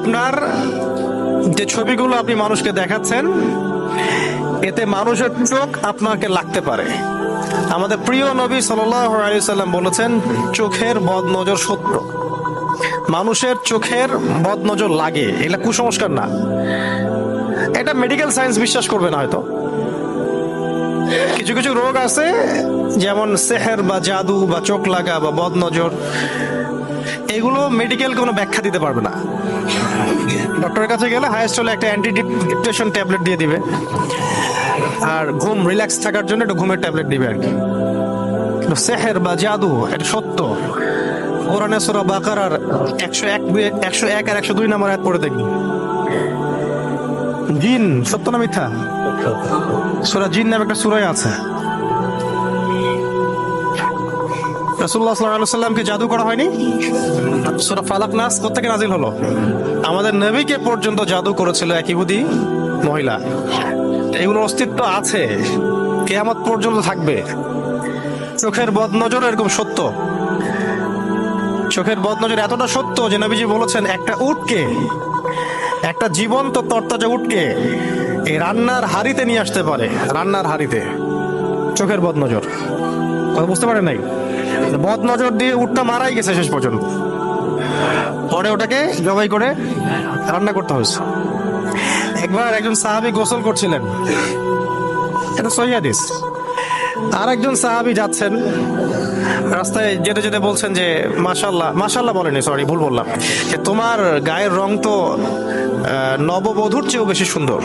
আপনার যে ছবিগুলো আপনি মানুষকে দেখাচ্ছেন, এতে মানুষের চোখ আপনাকে লাগতে পারে। আমাদের প্রিয় নবী সাল্লাল্লাহু আলাইহি সাল্লাম বলেছেন, চোখের বদনজর সত্য। মানুষের চোখের বদনজর লাগে, এটা কুসংস্কার না। এটা মেডিকেল সায়েন্স বিশ্বাস করবে না হয়তো। কিছু কিছু রোগ আছে, যেমন সেহের বা জাদু বা চোখ লাগা বা বদনজর, এগুলো মেডিকেল কোনো ব্যাখ্যা দিতে পারবে না। ডক্টরের কাছে গেলে হাইয়েস্ট হলে একটা অ্যান্টি ডিপ্রেশন ট্যাবলেট দিয়ে দিবে, আর ঘুম রিল্যাক্স থাকার জন্য একটা ঘুমের ট্যাবলেট দিবে আর কি। কিন্তু সেহের বা জাদু এটা সত্য। কোরআনে সূরা বাকারার 101 আর 102 নম্বর আয়াত পড়ে দেখবেন। জিন সত্য না মিথ্যা? সূরা জিন নামে একটা সূরা আছে। রাসূলুল্লাহ সাল্লাল্লাহু আলাইহি ওয়াসাল্লামকে জাদু করা হয়নি? সূরা ফালাক নাস কোত্থেকে নাজিল হলো? আমাদের নবীকে পর্যন্ত জাদু করেছিল এক ইহুদি মহিলা। এগুলোর অস্তিত্ব আছে, কিয়ামত পর্যন্ত থাকবে। চোখের বদনজর এরকম সত্য। চোখের বদনজর এতটা সত্য যে নবীজি বলেছেন, একটা জীবন্ত তরতাজা উটকে এই রান্নার হাড়িতে নিয়ে আসতে পারে। রান্নার হাড়িতে চোখের বদনজর, কথা বুঝতে পারেন নাই? বদনজর দিয়ে উটটা মারাই গেছে শেষ পর্যন্ত, পরে ওটাকে জবাই করে রান্না করতে হয়েছে। একবার একজন সাহাবী গোসল করছিলেন, এটা সহিহ হাদিস। আর একজন সাহাবী যাচ্ছেন, রাস্তায় যেতে যেতে বলছেন যে মাশাআল্লাহ বলেনি, সরি ভুল বললাম, যে তোমার গায়ের রং তো নববধূর চেয়েও বেশি সুন্দর।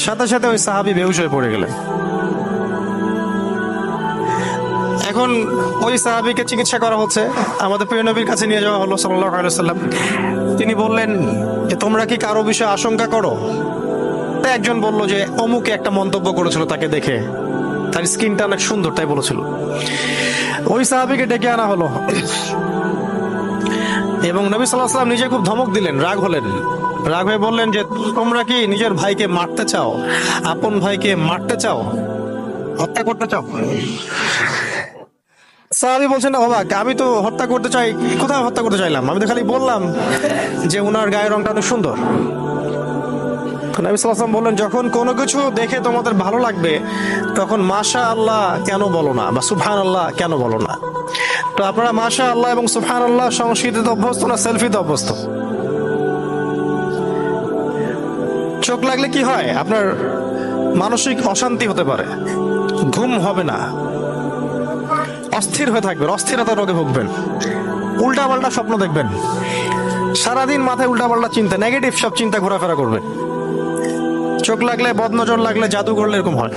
সাথে সাথে ওই সাহাবী বেহুশ হয়ে পড়ে গেলেন। এখন ওই সাহাবীকে চিকিৎসা করা হচ্ছে, আমাদের প্রিয় নবীর কাছে নিয়ে যাওয়া হলো সাল্লাল্লাহু আলাইহি ওয়াসাল্লাম। তিনি বললেন যে তোমরা কি কারো বিষয়ে আশঙ্কা করো? একজন বলল যে অমুকে একটা মন্তব্য করেছিল তাকে দেখে, তার স্কিনটা অনেক সুন্দর তাই বলেছিল। ওই সাহাবীকে ডেকে আনা হলো এবং নবী সাল্লাল্লাহু আলাইহি ওয়াসাল্লাম নিজে খুব ধমক দিলেন, রাগ হয়ে বললেন যে তোমরা কি নিজের ভাইকে মারতে চাও? আপন ভাইকে মারতে চাও, হত্যা করতে চাও? সাহাবী বলছেন, অবাক, আমি তো হত্যা করতে চাই, কোথায় হত্যা করতে চাইলাম? আমি তো খালি বললাম যে উনার গায়ের রংটা অনেক সুন্দর। নবী সাল্লাল্লাহু আলাইহি ওয়াসাল্লাম বললেন, যখন কোনো কিছু দেখে তোমাদের ভালো লাগবে তখন মাশাআল্লাহ কেন বলো না, বা সুবহানাল্লাহ কেন বলো না? তো আপনারা মাশাআল্লাহ এবং সুবহানাল্লাহ সংস্কৃতিতে অভ্যস্ত না সেলফিতে অভ্যস্ত? চোখ লাগলে কি হয়? আপনার মানসিক অশান্তি হতে পারে, ঘুম হবে না, অস্থির হয়ে থাকবেন, অস্থিরতা রোগে ভুগবেন, উল্টাপাল্টা স্বপ্ন দেখবেন, সারাদিন মাথায় উল্টাপাল্টা চিন্তা, নেগেটিভ সব চিন্তা ঘোরাফেরা করবে। চোখ লাগলে, বদনজর লাগলে, জাদু করলে এরকম হয়।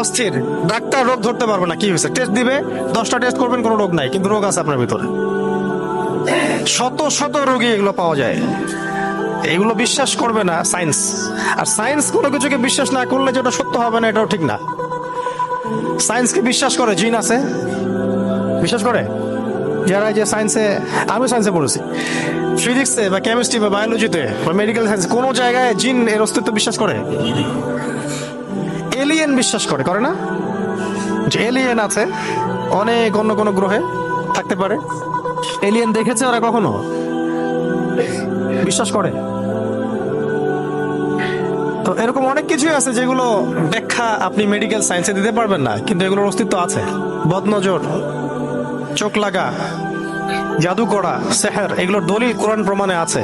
অস্থির, ডাক্তার রোগ ধরতে পারবে না কি হয়েছে, টেস্ট দিবে, 10টা টেস্ট করবেন, কোনো রোগ নাই, কিন্তু রোগ আছে আপনার ভিতরে। শত শত রোগী এগুলো পাওয়া যায়। এগুলো বিশ্বাস করবে না সায়েন্স। আর সায়েন্স কোনো কিছুকে বিশ্বাস না করলে যেটা সত্য হবে না, এটাও ঠিক না। সায়েন্সকে বিশ্বাস করে, জিন আছে বিশ্বাস করে যারা, যে সায়েন্সে, আমি সায়েন্সে পড়েছি, ফিজিক্সে বা কেমিস্ট্রি বা বায়োলজিতে বা মেডিকেল সায়েন্স, কোনো জায়গায় জিন এর অস্তিত্ব বিশ্বাস করে? এলিয়েন বিশ্বাস করে না? যে এলিয়েন আছে, অনেক অন্য কোনো গ্রহে থাকতে পারে। এলিয়েন দেখেছে ওরা কখনো? বিশ্বাস করে। তো এরকম অনেক কিছুই আছে যেগুলো ব্যাখ্যা আপনি মেডিকেল সায়েন্সে দিতে পারবেন না, কিন্তু এগুলোর অস্তিত্ব আছে। বদনজর, চোখ লাগা, জাদু করা, সেহের, এগুলোর দলিল কোরআন প্রমাণে আছে।